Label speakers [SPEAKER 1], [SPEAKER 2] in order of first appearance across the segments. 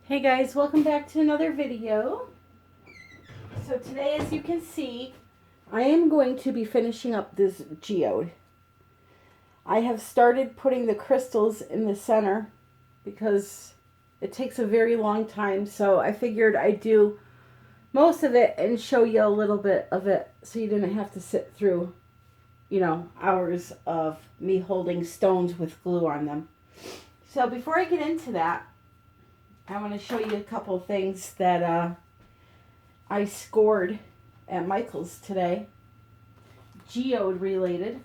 [SPEAKER 1] Hey guys, welcome back to another video. So today, as you can see, I am going to be finishing up this geode. I have started putting the crystals in the center because it takes a very long time, so I figured I'd do most of it and show you a little bit of it so you didn't have to sit through, hours of me holding stones with glue on them. So before I get into that, I want to show you a couple of things that I scored at Michael's today, geode related.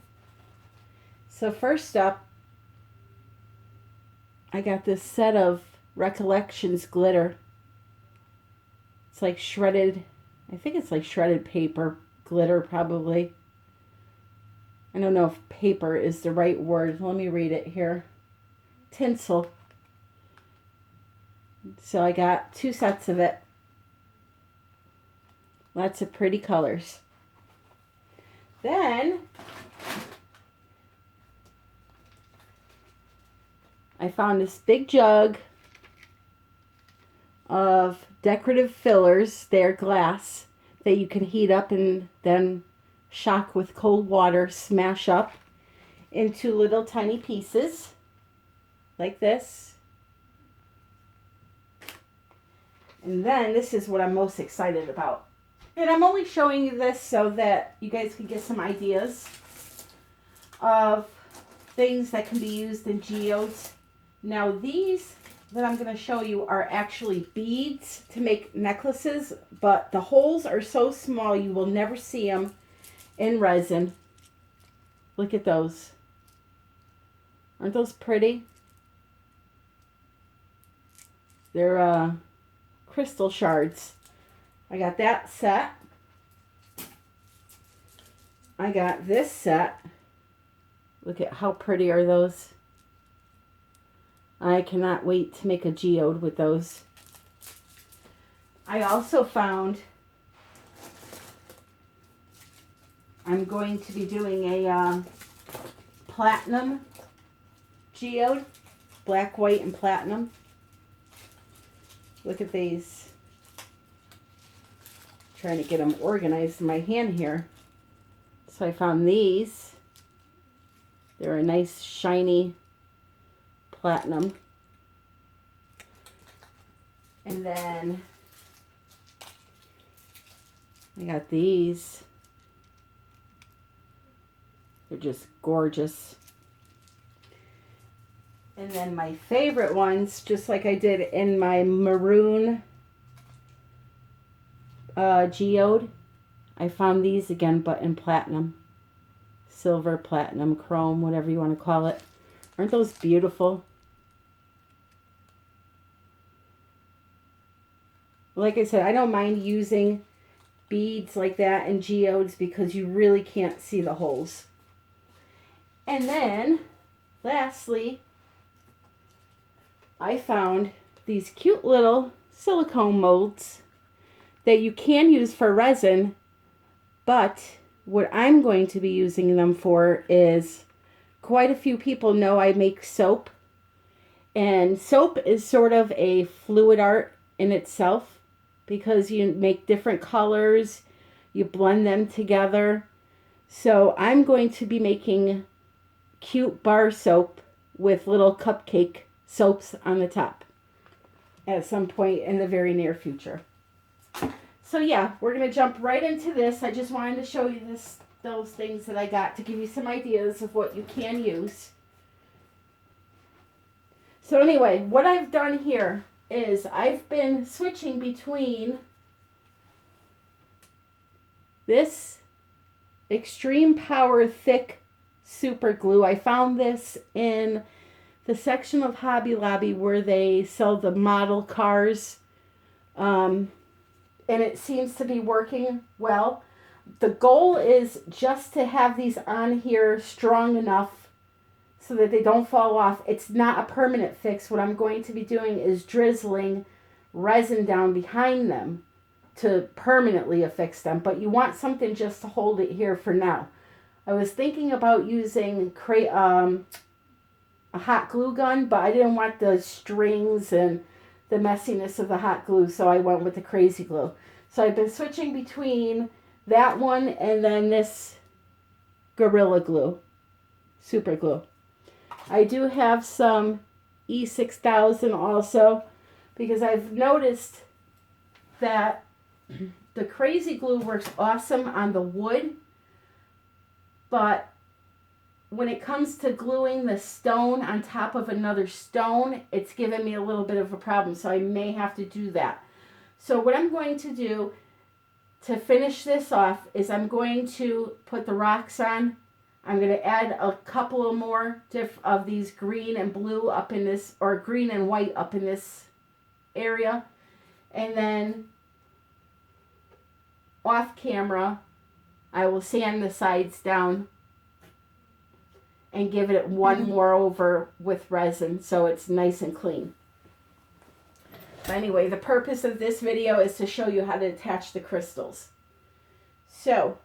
[SPEAKER 1] So first up, I got this set of Recollections glitter. It's like shredded, I think it's like shredded paper glitter probably. I don't know if paper is the right word. Let me read it here. Tinsel. So I got 2 sets of it. Lots of pretty colors. Then I found this big jug of decorative fillers. They're glass that you can heat up and then shock with cold water, smash up into little tiny pieces like this. And then this is what I'm most excited about. And I'm only showing you this so that you guys can get some ideas of things that can be used in geodes. Now these that I'm going to show you are actually beads to make necklaces, but the holes are so small you will never see them in resin. Look at those. Aren't those pretty? They're crystal shards. I got that set. I got this set. Look at how pretty are those. I cannot wait to make a geode with those. I also found I'm going to be doing a platinum geode. Black, white, and platinum. Look at these. Trying to get them organized in my hand here. So I found these. They're a nice shiny platinum. And then I got these. They're just gorgeous. And then my favorite ones, just like I did in my maroon geode, I found these again, but in platinum. Silver, platinum, chrome, whatever you want to call it. Aren't those beautiful? Like I said, I don't mind using beads like that in geodes because you really can't see the holes. And then, lastly, I found these cute little silicone molds that you can use for resin, but what I'm going to be using them for is, quite a few people know I make soap, and soap is sort of a fluid art in itself because you make different colors, you blend them together. So I'm going to be making cute bar soap with little cupcake soaps on the top at some point in the very near future. So yeah, we're going to jump right into this. I just wanted to show you those things that I got to give you some ideas of what you can use. So anyway, what I've done here is I've been switching between this Extreme Power Thick Super Glue. I found this in the section of Hobby Lobby where they sell the model cars, and it seems to be working well. The goal is just to have these on here strong enough so that they don't fall off. It's not a permanent fix. What I'm going to be doing is drizzling resin down behind them to permanently affix them, but you want something just to hold it here for now. I was thinking about using a hot glue gun, but I didn't want the strings and the messiness of the hot glue, so I went with the crazy glue. So I've been switching between that one and then this Gorilla Glue, super glue. I do have some E6000 also, because I've noticed that the crazy glue works awesome on the wood, but when it comes to gluing the stone on top of another stone, it's given me a little bit of a problem, so I may have to do that. So what I'm going to do to finish this off is I'm going to put the rocks on. I'm going to add a couple of more of these green and blue up in this, or green and white up in this area. And then off camera, I will sand the sides down and give it one more over with resin so it's nice and clean. But anyway, the purpose of this video is to show you how to attach the crystals. So,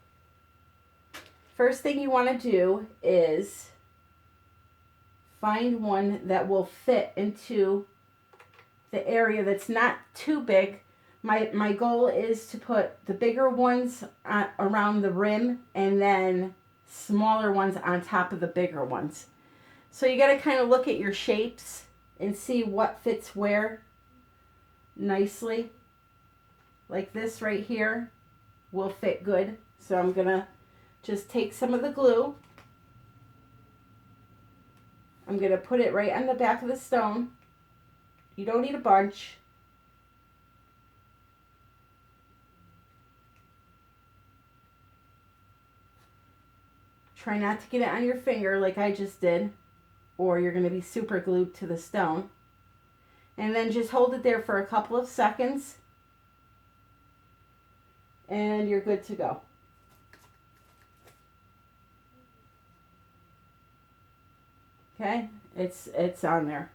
[SPEAKER 1] first thing you want to do is find one that will fit into the area that's not too big. My goal is to put the bigger ones around the rim and then smaller ones on top of the bigger ones. So you got to kind of look at your shapes and see what fits where nicely. Like this right here will fit good. So I'm going to just take some of the glue. I'm going to put it right on the back of the stone. You don't need a bunch. Try not to get it on your finger like I just did, or you're going to be super glued to the stone. And then just hold it there for a couple of seconds, and you're good to go. Okay, it's on there.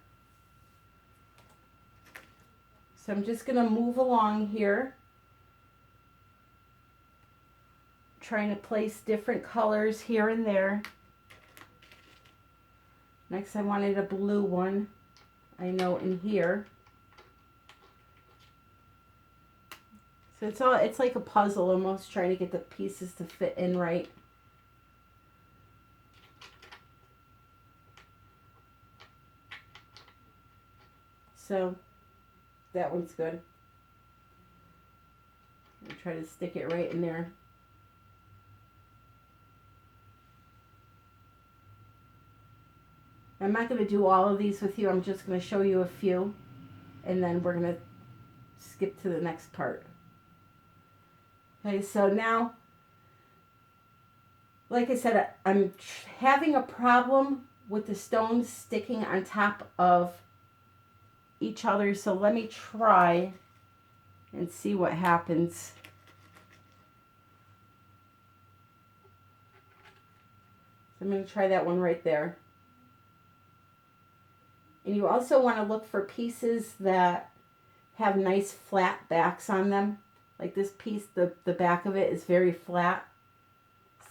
[SPEAKER 1] So I'm just going to move along here, trying to place different colors here and there. Next I wanted a blue one, I know, in here. So it's like a puzzle almost, trying to get the pieces to fit in right. So that one's good. I'll try to stick it right in there. I'm not going to do all of these with you. I'm just going to show you a few, and then we're going to skip to the next part. Okay, so now, like I said, I'm having a problem with the stones sticking on top of each other, so let me try and see what happens. So I'm going to try that one right there. And you also want to look for pieces that have nice flat backs on them. Like this piece, the back of it is very flat,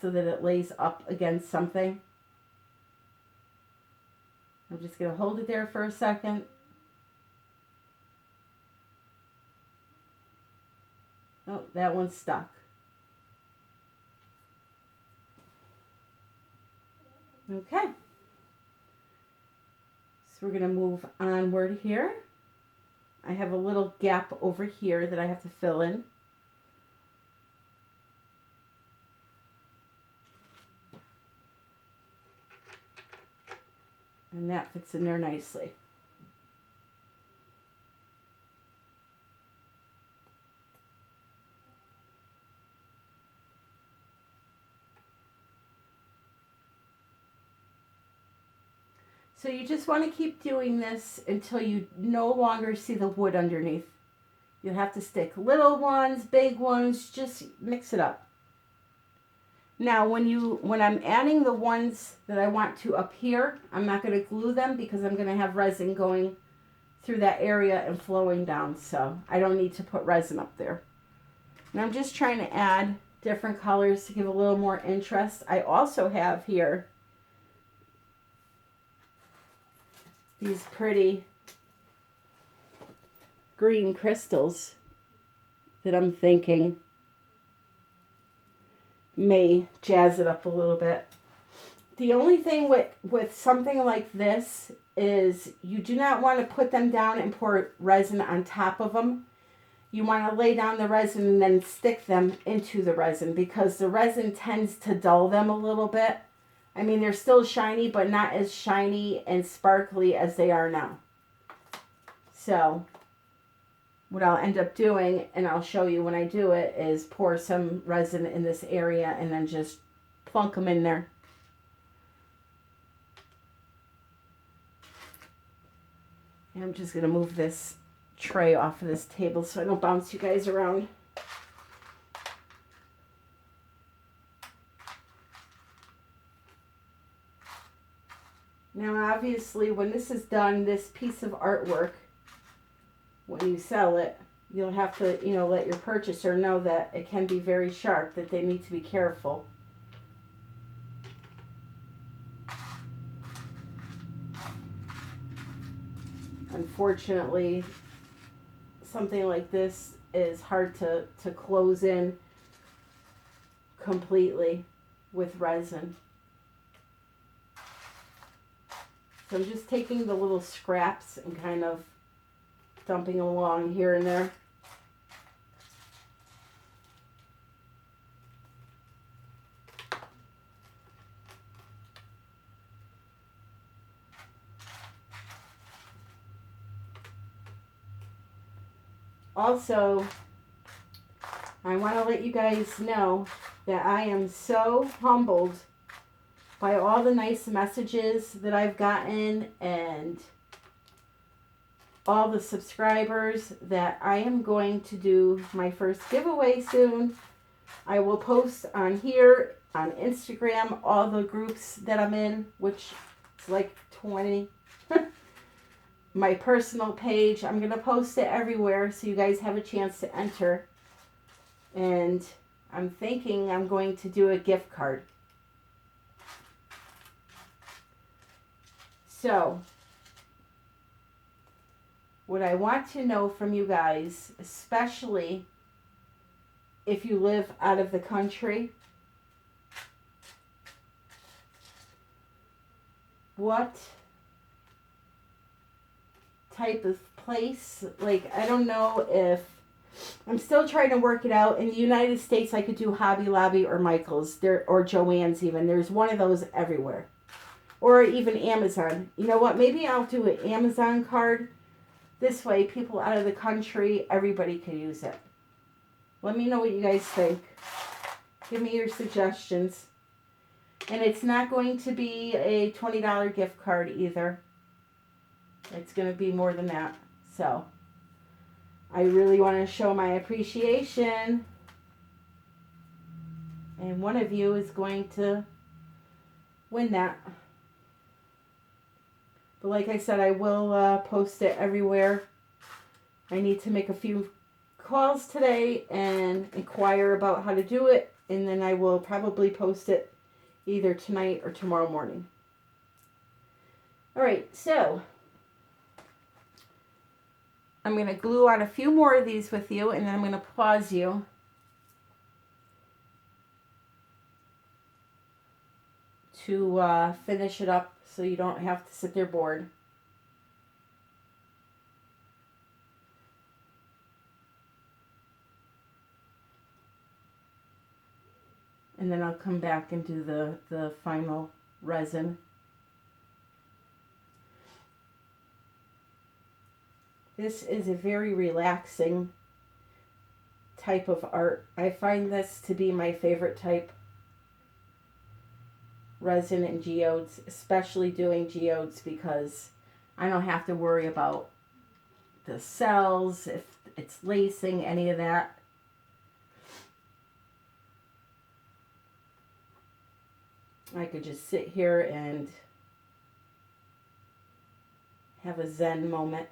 [SPEAKER 1] so that it lays up against something. I'm just going to hold it there for a second. Oh, that one's stuck. Okay. So we're going to move onward here. I have a little gap over here that I have to fill in. And that fits in there nicely. So you just want to keep doing this until you no longer see the wood underneath. You'll have to stick little ones, big ones, just mix it up. Now when I'm adding the ones that I want to up here, I'm not going to glue them because I'm going to have resin going through that area and flowing down. So I don't need to put resin up there. And I'm just trying to add different colors to give a little more interest. I also have here these pretty green crystals that I'm thinking may jazz it up a little bit. The only thing with something like this is you do not want to put them down and pour resin on top of them. You want to lay down the resin and then stick them into the resin, because the resin tends to dull them a little bit. I mean, they're still shiny, but not as shiny and sparkly as they are now. So what I'll end up doing, and I'll show you when I do it, is pour some resin in this area and then just plunk them in there. And I'm just going to move this tray off of this table so I don't bounce you guys around. Now obviously when this is done, this piece of artwork, when you sell it, you'll have to, let your purchaser know that it can be very sharp, that they need to be careful. Unfortunately, something like this is hard to close in completely with resin. So I'm just taking the little scraps and kind of dumping along here and there. Also, I want to let you guys know that I am so humbled by all the nice messages that I've gotten and all the subscribers, that I am going to do my first giveaway soon. I will post on here, on Instagram, all the groups that I'm in, which is like 20. My personal page, I'm going to post it everywhere so you guys have a chance to enter. And I'm thinking I'm going to do a gift card. So, what I want to know from you guys, especially if you live out of the country, what type of place, like, I don't know if, I'm still trying to work it out. In the United States, I could do Hobby Lobby or Michael's, or Joann's even. There's one of those everywhere. Or even Amazon. You know what? Maybe I'll do an Amazon card. This way, people out of the country, everybody can use it. Let me know what you guys think. Give me your suggestions. And it's not going to be a $20 gift card either. It's going to be more than that. So, I really want to show my appreciation. And one of you is going to win that. But like I said, I will post it everywhere. I need to make a few calls today and inquire about how to do it. And then I will probably post it either tonight or tomorrow morning. Alright, so I'm going to glue on a few more of these with you, and then I'm going to pause you. To finish it up so you don't have to sit there bored. And then I'll come back and do the final resin. This is a very relaxing type of art. I find this to be my favorite type. Resin and geodes, especially doing geodes, because I don't have to worry about the cells, if it's lacing, any of that. I could just sit here and have a Zen moment.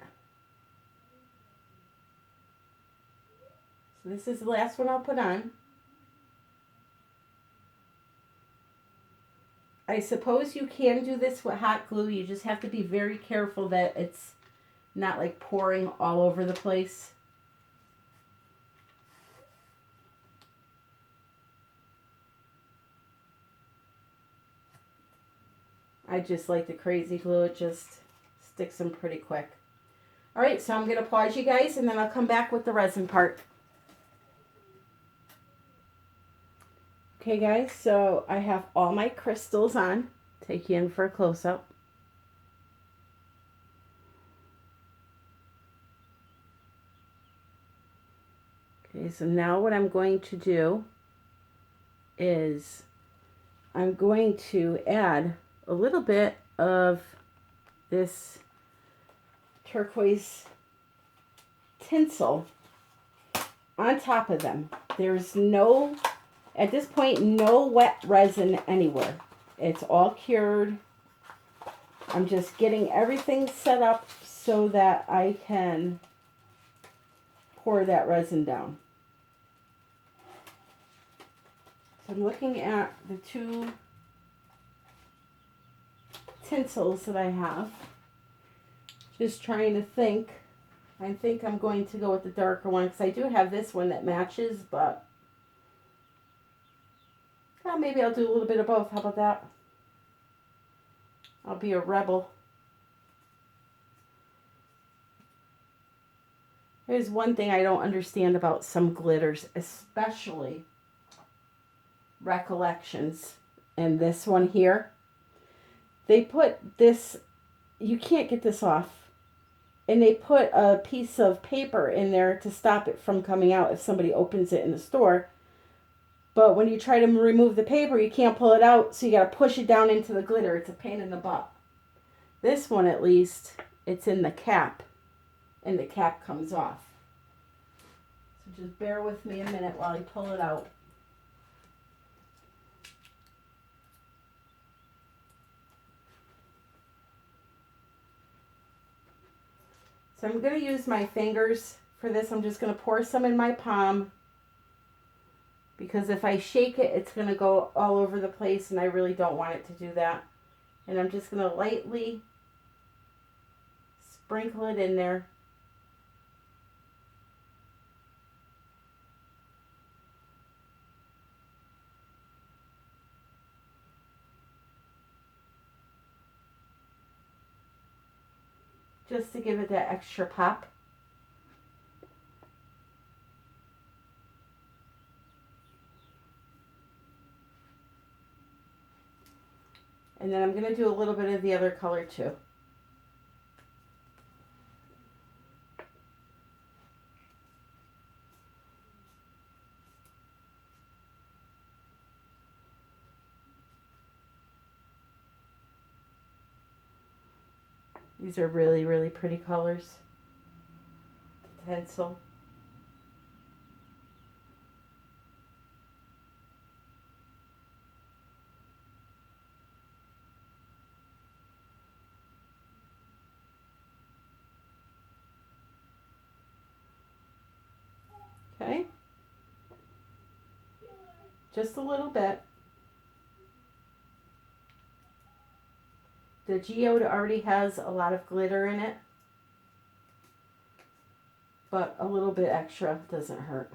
[SPEAKER 1] So this is the last one I'll put on. I suppose you can do this with hot glue. You just have to be very careful that it's not like pouring all over the place. I just like the crazy glue. It just sticks them pretty quick. All right, so I'm going to pause you guys and then I'll come back with the resin part. Okay guys, so I have all my crystals on. Take you in for a close-up. Okay, so now what I'm going to do is I'm going to add a little bit of this turquoise tinsel on top of them. There's no, at this point, no wet resin anywhere. It's all cured. I'm just getting everything set up so that I can pour that resin down. So I'm looking at the two tinsels that I have. Just trying to think. I think I'm going to go with the darker one because I do have this one that matches, but maybe I'll do a little bit of both. How about that? I'll be a rebel. There's one thing I don't understand about some glitters, especially Recollections. And this one here, they put this, you can't get this off. And they put a piece of paper in there to stop it from coming out if somebody opens it in the store. But when you try to remove the paper, you can't pull it out, so you got to push it down into the glitter. It's a pain in the butt. This one, at least, it's in the cap, and the cap comes off. So just bear with me a minute while I pull it out. So I'm going to use my fingers for this. I'm just going to pour some in my palm, because if I shake it, it's going to go all over the place, and I really don't want it to do that. And I'm just going to lightly sprinkle it in there. Just to give it that extra pop. And then I'm going to do a little bit of the other color too. These are really, really pretty colors. Tinsel. Okay. Just a little bit. The Geode already has a lot of glitter in it, but a little bit extra doesn't hurt.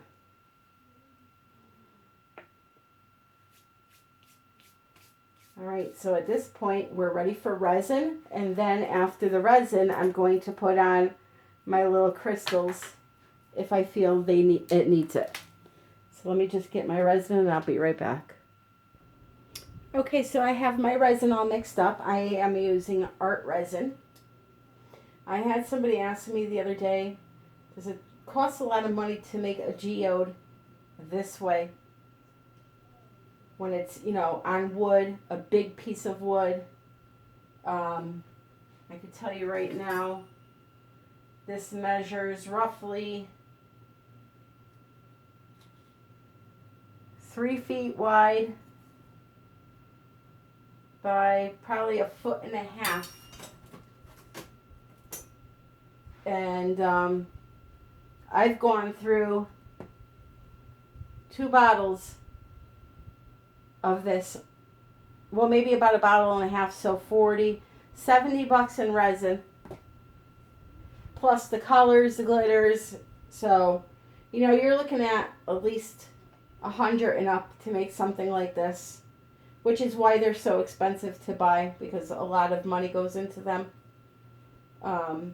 [SPEAKER 1] All right, so at this point we're ready for resin, and then after the resin I'm going to put on my little crystals if I feel it needs it. So let me just get my resin and I'll be right back. Okay, so I have my resin all mixed up. I am using art resin. I had somebody ask me the other day, does it cost a lot of money to make a geode this way? When it's, you know, on wood, a big piece of wood. I can tell you right now, this measures roughly 3 feet wide by probably 1.5 feet. And I've gone through 2 bottles of this. Well, maybe about 1.5 bottles, so 70 bucks in resin. plus the colors, the glitters. So, you know, you're looking at least 100 and up to make something like this, which is why they're so expensive to buy, because a lot of money goes into them. You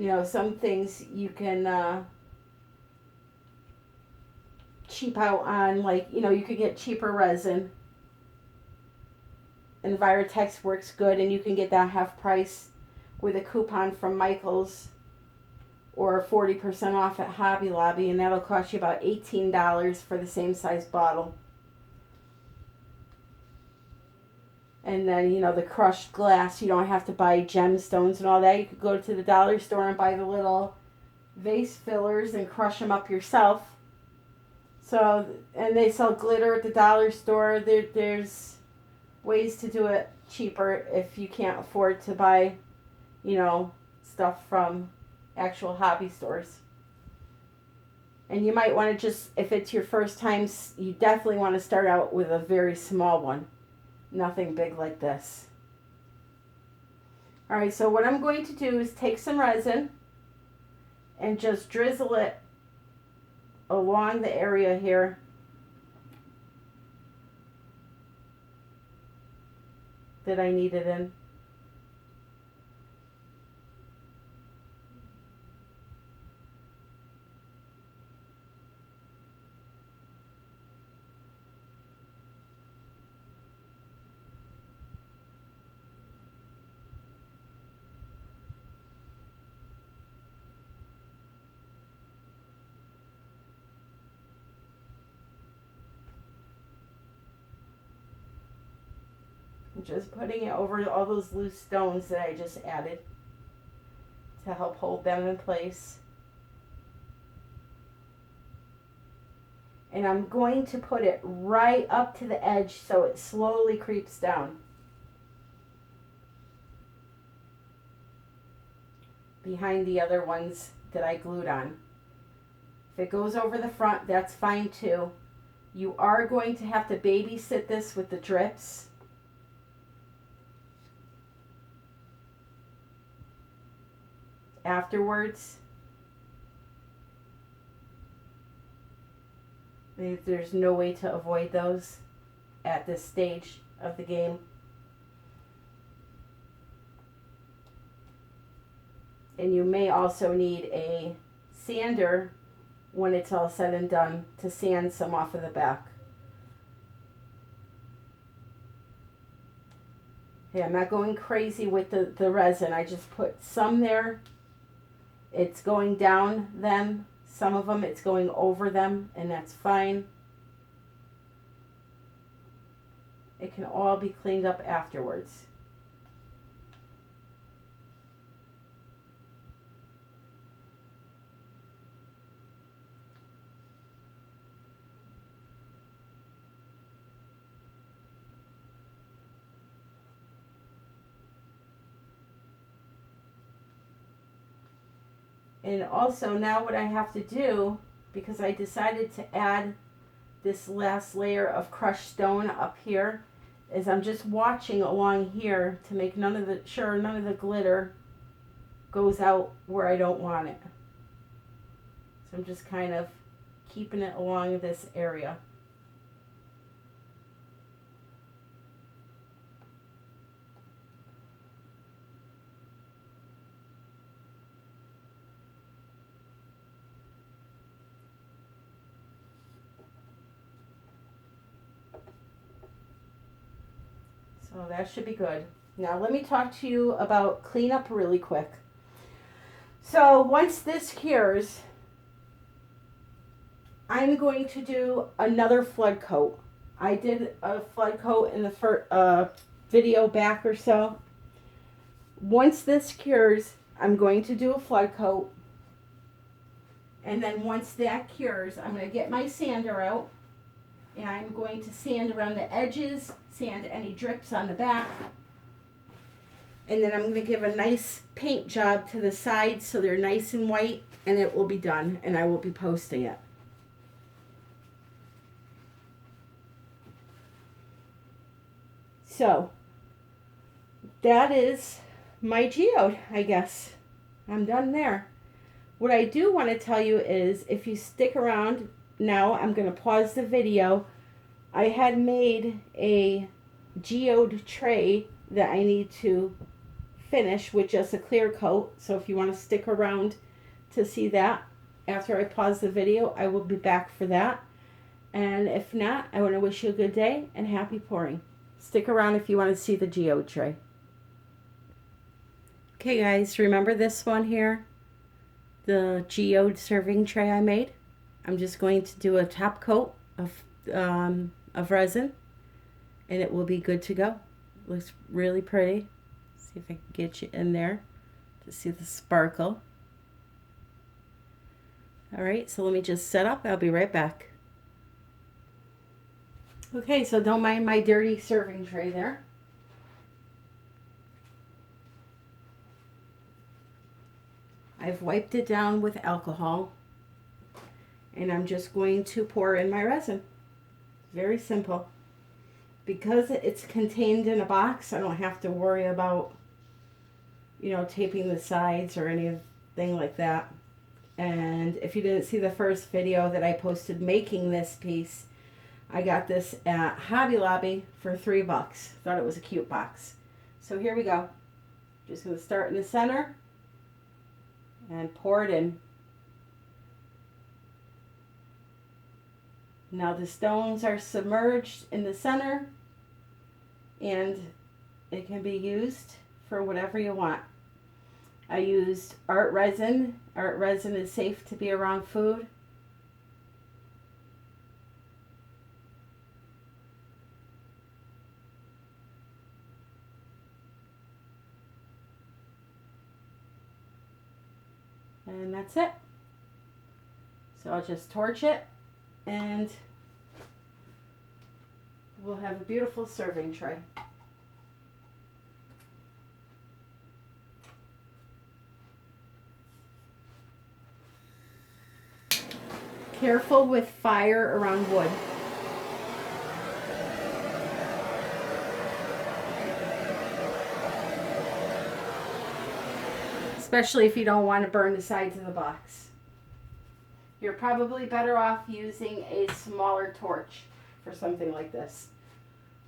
[SPEAKER 1] know, some things you can cheap out on, like, you know, you could get cheaper resin. Envirotex works good, and you can get that half price with a coupon from Michael's, or 40% off at Hobby Lobby, and that'll cost you about $18 for the same size bottle. And then, you know, the crushed glass, you don't have to buy gemstones and all that. You could go to the dollar store and buy the little vase fillers and crush them up yourself. So, and they sell glitter at the dollar store. There's ways to do it cheaper if you can't afford to buy, you know, stuff from actual hobby stores. And you might want to just, if it's your first time, you definitely want to start out with a very small one. Nothing big like this. Alright, so what I'm going to do is take some resin and just drizzle it along the area here. That I need it in. Just putting it over all those loose stones that I just added to help hold them in place. And I'm going to put it right up to the edge so it slowly creeps down. Behind the other ones that I glued on. If it goes over the front, that's fine too. You are going to have to babysit this with the drips. Afterwards, there's no way to avoid those at this stage of the game. And you may also need a sander when it's all said and done to sand some off of the back. Okay, I'm not going crazy with the resin. I just put some there. It's going down them. Some of them it's going over them, and that's fine. It can all be cleaned up afterwards. And also now what I have to do, because I decided to add this last layer of crushed stone up here, is I'm just watching along here to make sure none of the glitter goes out where I don't want it. So I'm just kind of keeping it along this area. So that should be good. Now let me talk to you about cleanup really quick. So once this cures, I'm going to do another flood coat. I did a flood coat in the first video back or so. Once this cures, I'm going to do a flood coat. And then once that cures, I'm going to get my sander out. And I'm going to sand around the edges, sand any drips on the back. And then I'm going to give a nice paint job to the sides so they're nice and white, and it will be done, and I will be posting it. So, that is my geode, I guess. I'm done there. What I do want to tell you is if you stick around now, I'm going to pause the video. I had made a geode tray that I need to finish with just a clear coat. So if you want to stick around to see that after I pause the video, I will be back for that. And if not, I want to wish you a good day and happy pouring. Stick around if you want to see the geode tray. Okay guys, remember this one here? The geode serving tray I made? I'm just going to do a top coat of resin and it will be good to go. Looks really pretty. See if I can get you in there to see the sparkle. Alright, so let me just set up. I'll be right back. Okay, so don't mind my dirty serving tray there. I've wiped it down with alcohol and I'm just going to pour in my resin. Very simple. Because it's contained in a box, I don't have to worry about, you know, taping the sides or anything like that. And if you didn't see the first video that I posted making this piece, I got this at Hobby Lobby for $3. Thought it was a cute box. So here we go. Just going to start in the center and pour it in. Now the stones are submerged in the center and it can be used for whatever you want. I used art resin. Art resin is safe to be around food. And that's it. So I'll just torch it and we'll have a beautiful serving tray. Careful with fire around wood. Especially if you don't want to burn the sides of the box. You're probably better off using a smaller torch for something like this.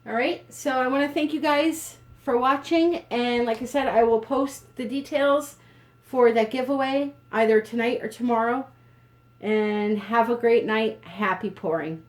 [SPEAKER 1] Alright, so I want to thank you guys for watching, and like I said, I will post the details for that giveaway either tonight or tomorrow. And have a great night. Happy pouring.